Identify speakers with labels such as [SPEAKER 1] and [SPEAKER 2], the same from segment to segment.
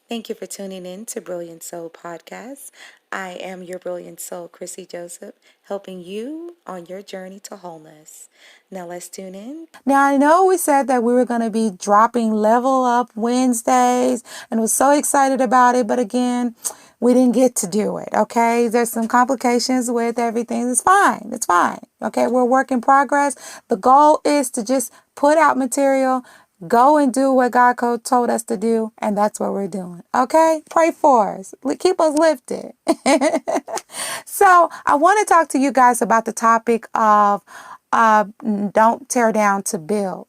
[SPEAKER 1] Thank you for tuning in to Brilliant Soul Podcast. I am your Brilliant Soul, Chrissy Joseph, helping you on your journey to wholeness. Now let's tune in. Now I know we said that we were going to be dropping Level Up Wednesdays and was so excited about it, but again, we didn't get to do it. Okay, there's some complications with everything. It's fine. It's fine. Okay, we're a work in progress. The goal is to just put out material. Go and do what God told us to do, and that's what we're doing. Okay? Pray for us. Keep us lifted. So, I want to talk to you guys about the topic of don't tear down to build.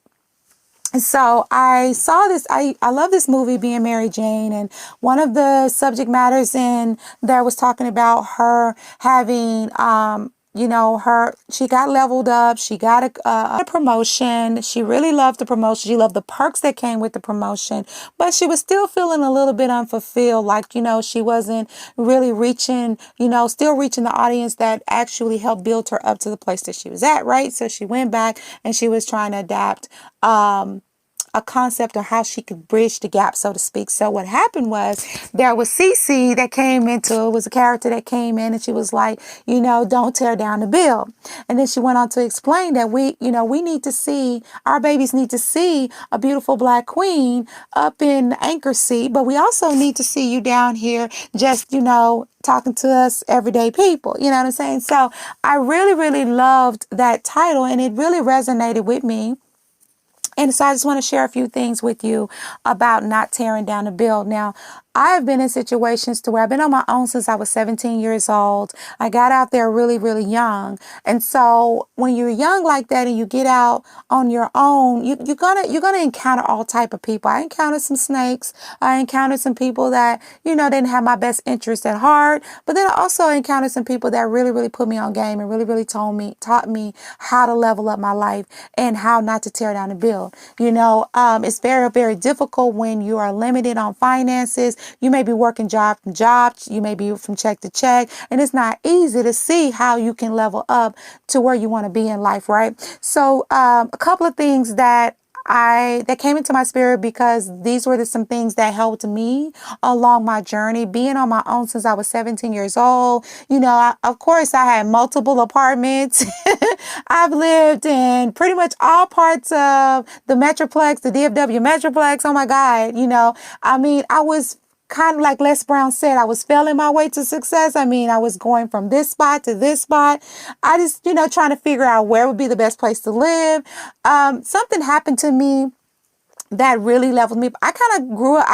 [SPEAKER 1] So I saw this, I love this movie, Being Mary Jane, and one of the subject matters in there was talking about her having, she got leveled up, she got a promotion, she really loved the promotion, she loved the perks that came with the promotion, but she was still feeling a little bit unfulfilled, like, she wasn't really reaching, still reaching the audience that actually helped build her up to the place that she was at, right? So she went back and she was trying to adapt, a concept of how she could bridge the gap, so to speak. So what happened was there was Cece that came into it, was a character that came in, and she was like, don't tear down the bill. And then she went on to explain that we need to see, our babies need to see a beautiful black queen up in the anchor seat, but we also need to see you down here just, talking to us everyday people. You know what I'm saying? So I really, really loved that title, and it really resonated with me. And so I just want to share a few things with you about not tearing down the build. Now, I've been in situations to where I've been on my own since I was 17 years old. I got out there really, really young. And so when you're young like that and you get out on your own, you're gonna encounter all type of people. I encountered some snakes. I encountered some people that, didn't have my best interest at heart. But then I also encountered some people that really, really put me on game and really, really taught me how to level up my life and how not to tear down the build. It's very, very difficult when you are limited on finances. You may be working job from job. You may be from check to check. And it's not easy to see how you can level up to where you want to be in life, right? So a couple of things that came into my spirit, because these were some things that helped me along my journey, being on my own since I was 17 years old. Of course, I had multiple apartments. I've lived in pretty much all parts of the Metroplex, the DFW Metroplex. Oh my God. I was kind of like Les Brown said, I was failing my way to success. I was going from this spot to this spot. I just, trying to figure out where would be the best place to live. Something happened to me that really leveled me up. I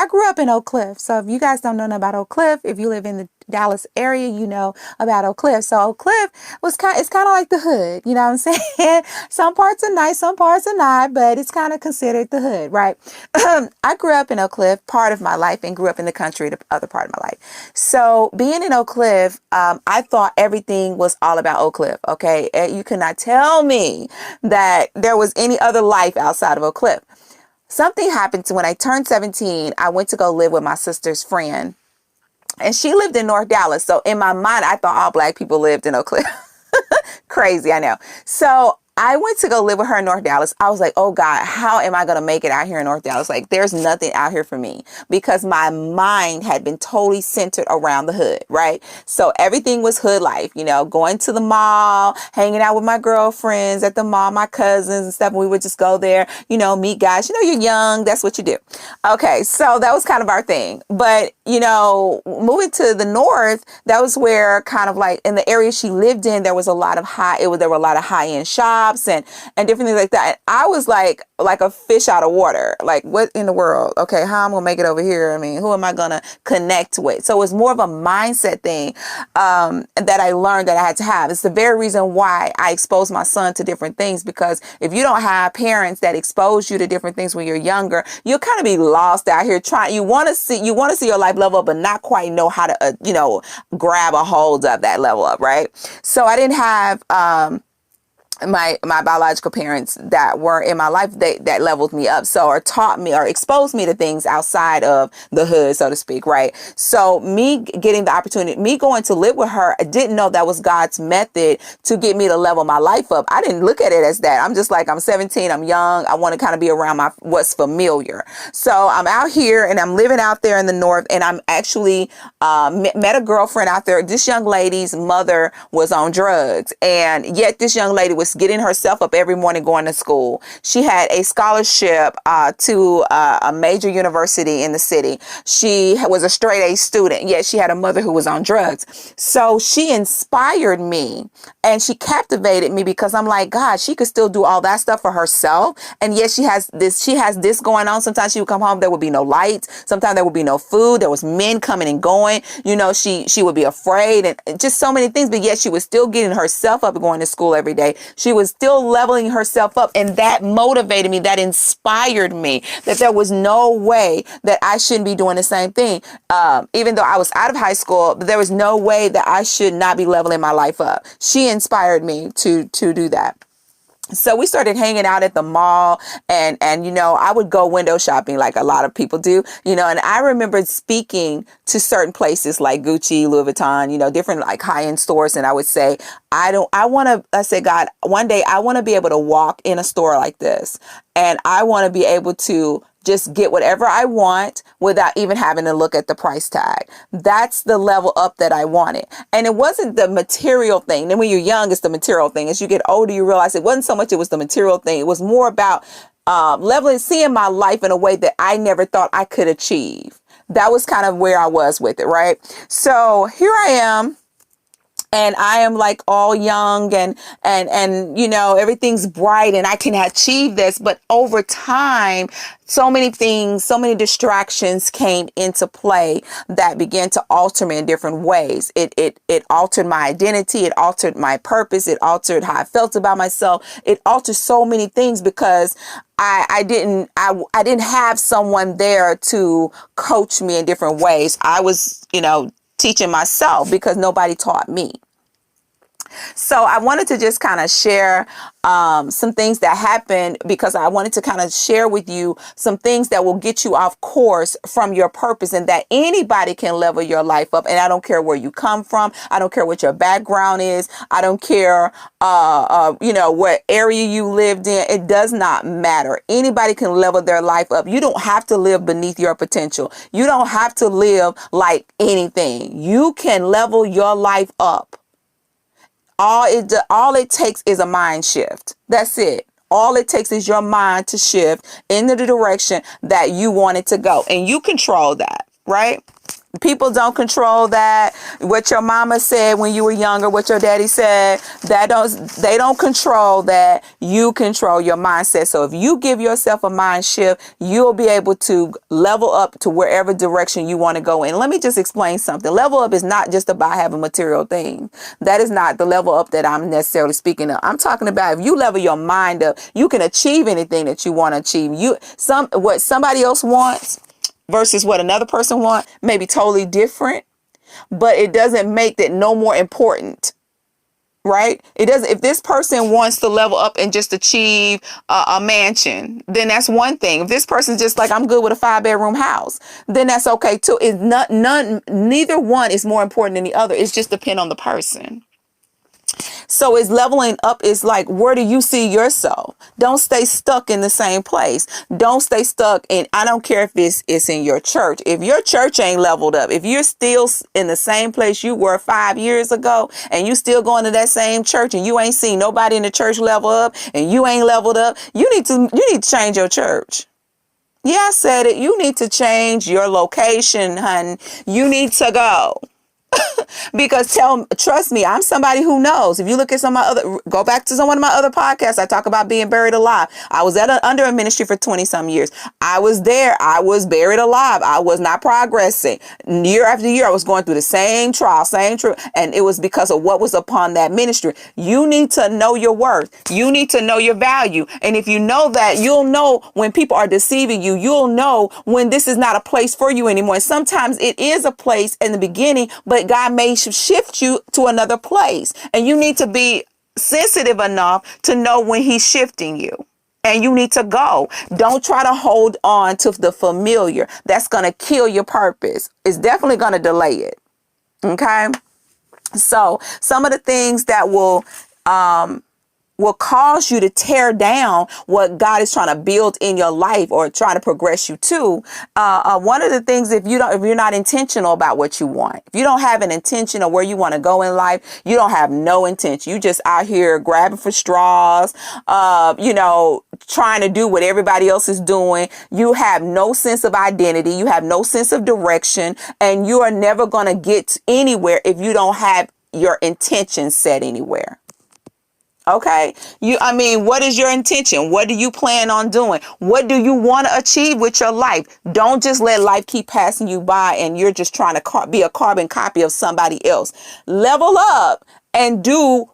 [SPEAKER 1] grew up in Oak Cliff. So if you guys don't know about Oak Cliff, if you live in the Dallas area, you know about Oak Cliff. So Oak Cliff it's kind of like the hood, you know what I'm saying? Some parts are nice, some parts are not, but it's kind of considered the hood, right? I grew up in Oak Cliff part of my life and grew up in the country the other part of my life. So being in Oak Cliff, I thought everything was all about Oak Cliff, okay? You cannot tell me that there was any other life outside of Oak Cliff. Something happened when I turned 17. I went to go live with my sister's friend, and she lived in North Dallas. So in my mind, I thought all black people lived in Oak Cliff. Crazy, I know. So I went to go live with her in North Dallas. I was like, oh God, how am I going to make it out here in North Dallas? Like, there's nothing out here for me, because my mind had been totally centered around the hood, right? So everything was hood life, going to the mall, hanging out with my girlfriends at the mall, my cousins and stuff. And we would just go there, meet guys. You're young. That's what you do. Okay. So that was kind of our thing. But, moving to the north, that was where kind of like in the area she lived in, there was a lot of there were a lot of high end shops and different things like that. And I was like a fish out of water. Like, what in the world? Okay, how am I gonna make it over here? Who am I gonna connect with? So it was more of a mindset thing that I learned that I had to have. It's the very reason why I exposed my son to different things, because if you don't have parents that expose you to different things when you're younger, you'll kind of be lost out here trying. You want to see your life level up, but not quite know how to grab a hold of that level up, right? So I didn't have
[SPEAKER 2] my biological parents that were in my life, that leveled me up, so, or taught me or exposed me to things outside of the hood, so to speak, right? So me getting the opportunity, me going to live with her, I didn't know that was God's method to get me to level my life up. I didn't look at it as that. I'm just like, I'm 17, I'm young, I want to kind of be around what's familiar. So I'm out here and I'm living out there in the north, and I'm actually met a girlfriend out there. This young lady's mother was on drugs, and yet this young lady was getting herself up every morning going to school. She had a scholarship to a major university in the city. She was a straight A student, yet she had a mother who was on drugs. So she inspired me and she captivated me, because I'm like, God, she could still do all that stuff for herself. And yet she has this going on. Sometimes she would come home, there would be no lights. Sometimes there would be no food. There was men coming and going. You know, she would be afraid and just so many things. But yet she was still getting herself up and going to school every day. She was still leveling herself up. And that motivated me. That inspired me, that there was no way that I shouldn't be doing the same thing. Even though I was out of high school, there was no way that I should not be leveling my life up. She inspired me to do that. So we started hanging out at the mall, and you know, I would go window shopping like a lot of people do, you know, and I remember speaking to certain places like Gucci, Louis Vuitton, you know, different like high-end stores. And I would say, I said, God, one day I want to be able to walk in a store like this, and I want to be able to just get whatever I want without even having to look at the price tag. That's the level up that I wanted. And it wasn't the material thing. Then when you're young, it's the material thing. As you get older, you realize it wasn't so much it was the material thing. It was more about leveling, seeing my life in a way that I never thought I could achieve. That was kind of where I was with it, right? So here I am. And I am like all young and you know, everything's bright and I can achieve this. But over time, so many things, so many distractions came into play that began to alter me in different ways. It altered my identity. It altered my purpose. It altered how I felt about myself. It altered so many things because I didn't have someone there to coach me in different ways. I was, you know, teaching myself because nobody taught me. So I wanted to just kind of share some things that happened, because I wanted to kind of share with you some things that will get you off course from your purpose, and that anybody can level your life up. And I don't care where you come from. I don't care what your background is. I don't care, you know, what area you lived in. It does not matter. Anybody can level their life up. You don't have to live beneath your potential. You don't have to live like anything. You can level your life up. All it takes is a mind shift. That's it. All it takes is your mind to shift into the direction that you want it to go. And you control that, right? People don't control that. What your mama said when you were younger, what your daddy said, they don't control that. You control your mindset. So if you give yourself a mind shift, you'll be able to level up to wherever direction you want to go in. Let me just explain something. Level up is not just about having material things. That is not the level up that I'm necessarily speaking of. I'm talking about if you level your mind up, you can achieve anything that you want to achieve. What somebody else wants versus what another person wants may be totally different, but it doesn't make that no more important, right? It doesn't. If this person wants to level up and just achieve a mansion, then that's one thing. If this person's just like, I'm good with a 5-bedroom house, then that's okay too. It's neither one is more important than the other. It's just depend on the person. So it's leveling up is like, where do you see yourself? Don't stay stuck in the same place. Don't stay stuck in, I don't care if it's in your church. If your church ain't leveled up, if you're still in the same place you were 5 years ago and you still going to that same church and you ain't seen nobody in the church level up and you ain't leveled up, you need to change your church. Yeah, I said it. You need to change your location, hun. You need to go. Because trust me, I'm somebody who knows. If you look at go back to one of my other podcasts, I talk about being buried alive. I was under a ministry for 20 some years. I was there. I was buried alive. I was not progressing. Year after year, I was going through the same trial, and it was because of what was upon that ministry. You need to know your worth. You need to know your value. And if you know that, you'll know when people are deceiving you. You'll know when this is not a place for you anymore. And sometimes it is a place in the beginning, but God may shift you to another place, and you need to be sensitive enough to know when he's shifting you. And you need to go. Don't try to hold on to the familiar. That's going to kill your purpose. It's definitely going to delay it. Okay. So some of the things that will cause you to tear down what God is trying to build in your life or trying to progress you to. One of the things, if you're not intentional about what you want, if you don't have an intention of where you want to go in life, you don't have no intention. You just out here grabbing for straws, trying to do what everybody else is doing. You have no sense of identity. You have no sense of direction, and you are never going to get anywhere if you don't have your intention set anywhere. Okay. What is your intention? What do you plan on doing? What do you want to achieve with your life? Don't just let life keep passing you by and you're just trying to be a carbon copy of somebody else. Level up and do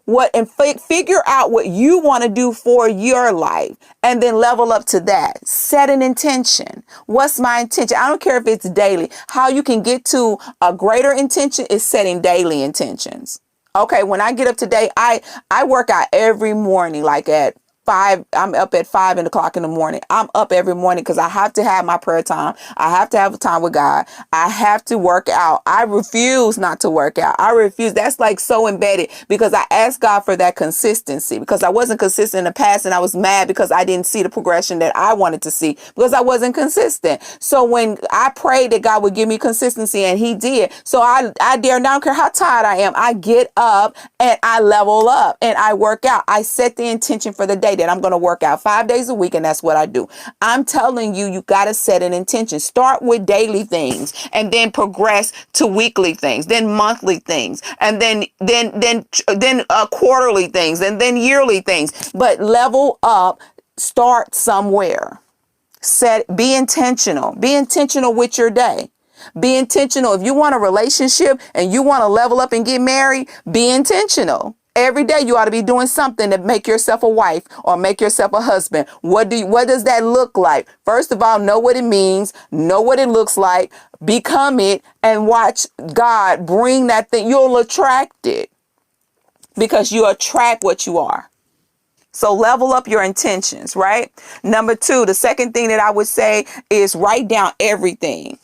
[SPEAKER 2] figure out what you want to do for your life and then level up to that. Set an intention. What's my intention? I don't care if it's daily. How you can get to a greater intention is setting daily intentions. Okay, when I get up today, I work out every morning, like at 5. I'm up at 5 in the morning. I'm up every morning because I have to have my prayer time. I have to have time with God. I have to work out. I refuse not to work out. I refuse. That's like so embedded because I asked God for that consistency because I wasn't consistent in the past and I was mad because I didn't see the progression that I wanted to see because I wasn't consistent. So when I prayed that God would give me consistency and he did. So I dare not care how tired I am. I get up and I level up and I work out. I set the intention for the day that I'm going to work out 5 days a week. And that's what I do. I'm telling you, you got to set an intention. Start with daily things and then progress to weekly things, then monthly things, and then quarterly things, and then yearly things. But level up, start somewhere. Be intentional. Be intentional with your day. Be intentional. If you want a relationship and you want to level up and get married, be intentional. Every day you ought to be doing something to make yourself a wife or make yourself a husband. What does that look like? First of all, know what it means, know what it looks like, become it, and watch God bring that thing. You'll attract it because you attract what you are. So level up your intentions, right? Number 2, the second thing that I would say is write down everything.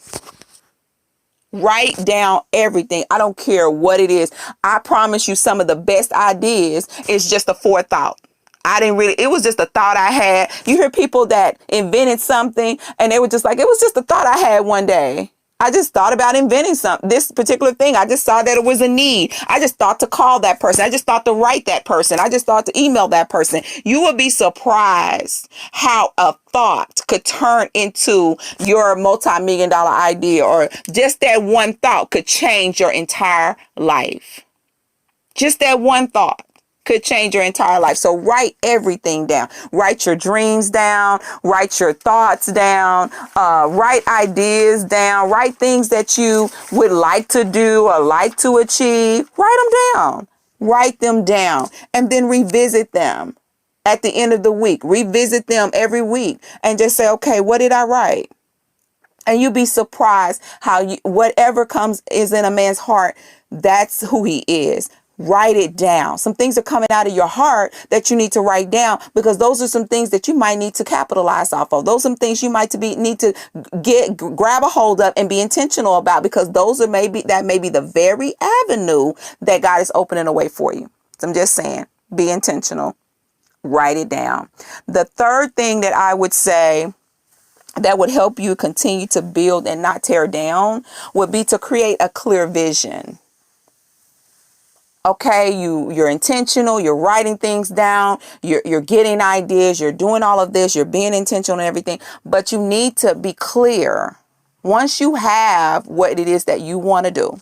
[SPEAKER 2] Write down everything. I don't care what it is. I promise you some of the best ideas is just a forethought. It was just a thought I had. You hear people that invented something and they were just like, it was just a thought I had one day. I just thought about inventing this particular thing. I just saw that it was a need. I just thought to call that person. I just thought to write that person. I just thought to email that person. You will be surprised how a thought could turn into your multi-million-dollar idea, or just that one thought could change your entire life. Just that one thought could change your entire life. So write everything down. Write your dreams down. Write your thoughts down. Write ideas down. Write things that you would like to do or like to achieve. Write them down. Write them down and then revisit them at the end of the week. Revisit them every week and just say, okay, what did I write? And you'll be surprised how whatever is in a man's heart, that's who he is. Write it down. Some things are coming out of your heart that you need to write down because those are some things that you might need to capitalize off of. Those are some things you might need to grab a hold of and be intentional about because that may be the very avenue that God is opening a way for you. So I'm just saying, be intentional. Write it down. The third thing that I would say that would help you continue to build and not tear down would be to create a clear vision. Okay, you're intentional, you're writing things down, you're getting ideas, you're doing all of this, you're being intentional and everything, but you need to be clear. Once you have what it is that you want to do,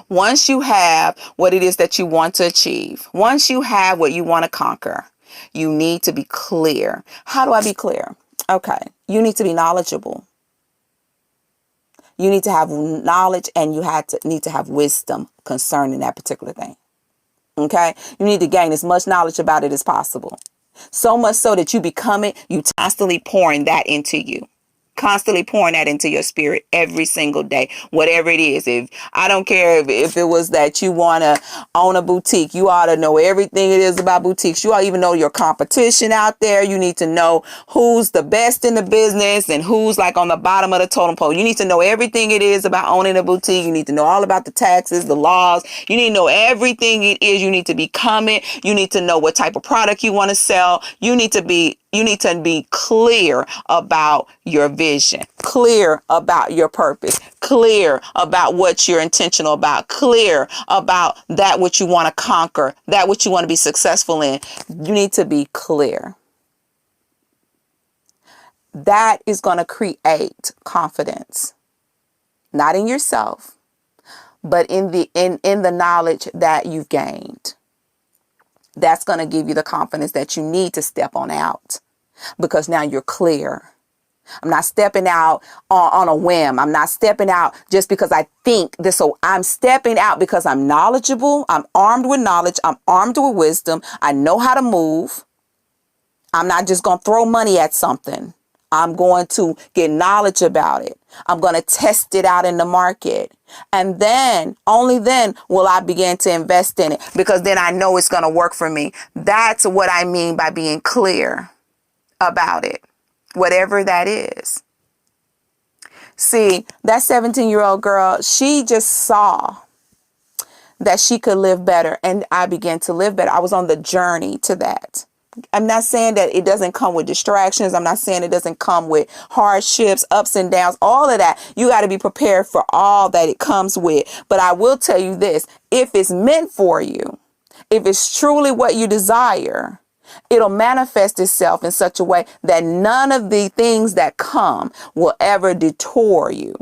[SPEAKER 2] once you have what it is that you want to achieve, once you have what you want to conquer, you need to be clear. How do I be clear? Okay, you need to be knowledgeable. You need to have knowledge and you need to have wisdom concerning that particular thing. Okay? You need to gain as much knowledge about it as possible. So much so that you become it, you constantly pouring that into you. Constantly pouring that into your spirit every single day, whatever it is. If I don't care if it was that you want to own a boutique, you ought to know everything it is about boutiques. You ought to even know your competition out there. You need to know who's the best in the business and who's like on the bottom of the totem pole. You need to know everything it is about owning a boutique. You need to know all about the taxes, the laws. You need to know everything it is. You need to become it. You need to know what type of product you want to sell. You need to be clear about your vision, clear about your purpose, clear about what you're intentional about, clear about that which you want to conquer, that which you want to be successful in. You need to be clear. That is going to create confidence, not in yourself, but in the knowledge that you've gained. That's going to give you the confidence that you need to step on out, because now you're clear. I'm not stepping out on a whim. I'm not stepping out just because I think this. So I'm stepping out because I'm knowledgeable. I'm armed with knowledge. I'm armed with wisdom. I know how to move. I'm not just going to throw money at something. I'm going to get knowledge about it. I'm going to test it out in the market. And then, only then will I begin to invest in it, because then I know it's going to work for me. That's what I mean by being clear about it, whatever that is. See, that 17-year-old girl, she just saw that she could live better, and I began to live better. I was on the journey to that. I'm not saying that it doesn't come with distractions. I'm not saying it doesn't come with hardships, ups and downs, all of that. You got to be prepared for all that it comes with. But I will tell you this, if it's meant for you, if it's truly what you desire, it'll manifest itself in such a way that none of the things that come will ever detour you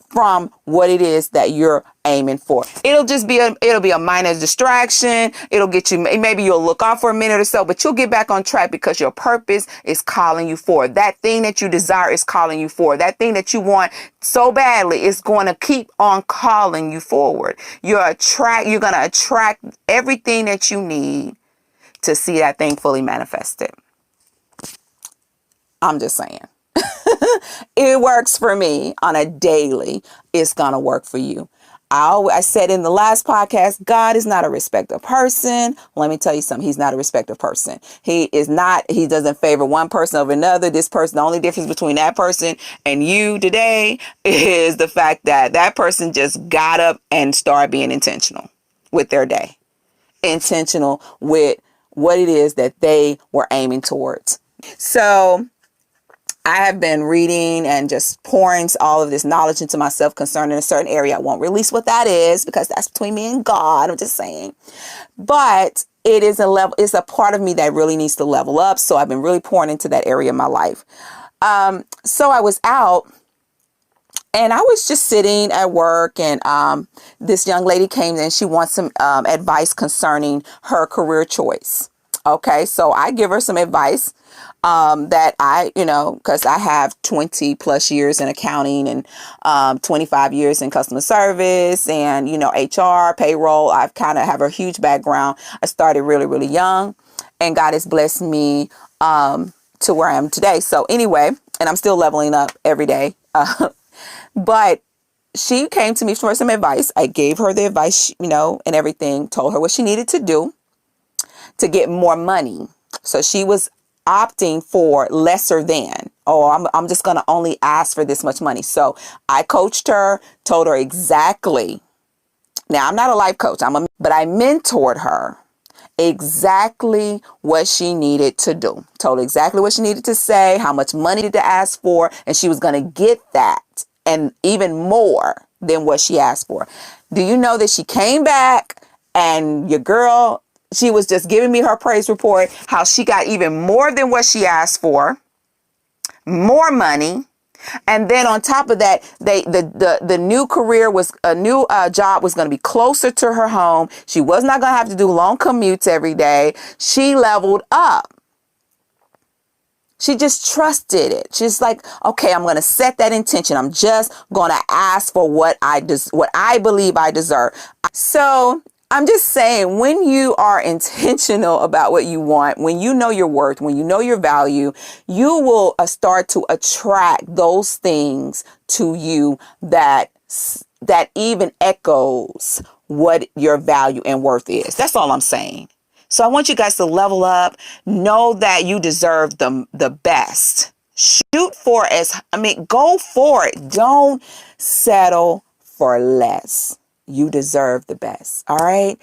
[SPEAKER 2] from what it is that you're aiming for. It'll be a minor distraction. It'll get you, maybe you'll look off for a minute or so, but you'll get back on track because your purpose is calling you forward. That thing that you desire is calling you forward. That thing that you want so badly is going to keep on calling you forward. You're going to attract everything that you need to see that thing fully manifested. I'm just saying. It works for me on a daily. It's going to work for you. I said in the last podcast, God is not a respecter of person. Let me tell you something. He's not a respecter of person. He doesn't favor one person over another. This person, the only difference between that person and you today is the fact that that person just got up and started being intentional with their day. Intentional with what it is that they were aiming towards. So I have been reading and just pouring all of this knowledge into myself concerning a certain area. I won't release what that is because that's between me and God. I'm just saying. But it's a part of me that really needs to level up. So I've been really pouring into that area of my life. So I was out and I was just sitting at work, and this young lady came in. She wants some advice concerning her career choice. Okay, so I give her some advice that because I have 20 plus years in accounting and 25 years in customer service and, HR, payroll. I've kind of have a huge background. I started really, really young, and God has blessed me to where I am today. So anyway, and I'm still leveling up every day. But she came to me for some advice. I gave her the advice, and everything, told her what she needed to do to get more money. So she was opting for lesser than, I'm just going to only ask for this much money. So I coached her, told her exactly. Now, I'm not a life coach, but I mentored her exactly what she needed to do. Told her exactly what she needed to say, how much money to ask for, and she was going to get that and even more than what she asked for. Do you know that she came back and your girl, she was just giving me her praise report, how she got even more than what she asked for, more money. And then on top of that, the new career was a new job was going to be closer to her home. She was not going to have to do long commutes every day. She leveled up. She just trusted it. She's like, okay, I'm going to set that intention. I'm just going to ask for what I believe I deserve. So I'm just saying, when you are intentional about what you want, when you know your worth, when you know your value, you will start to attract those things to you that even echoes what your value and worth is. That's all I'm saying. So I want you guys to level up, know that you deserve the best. Shoot for go for it. Don't settle for less. You deserve the best. All right.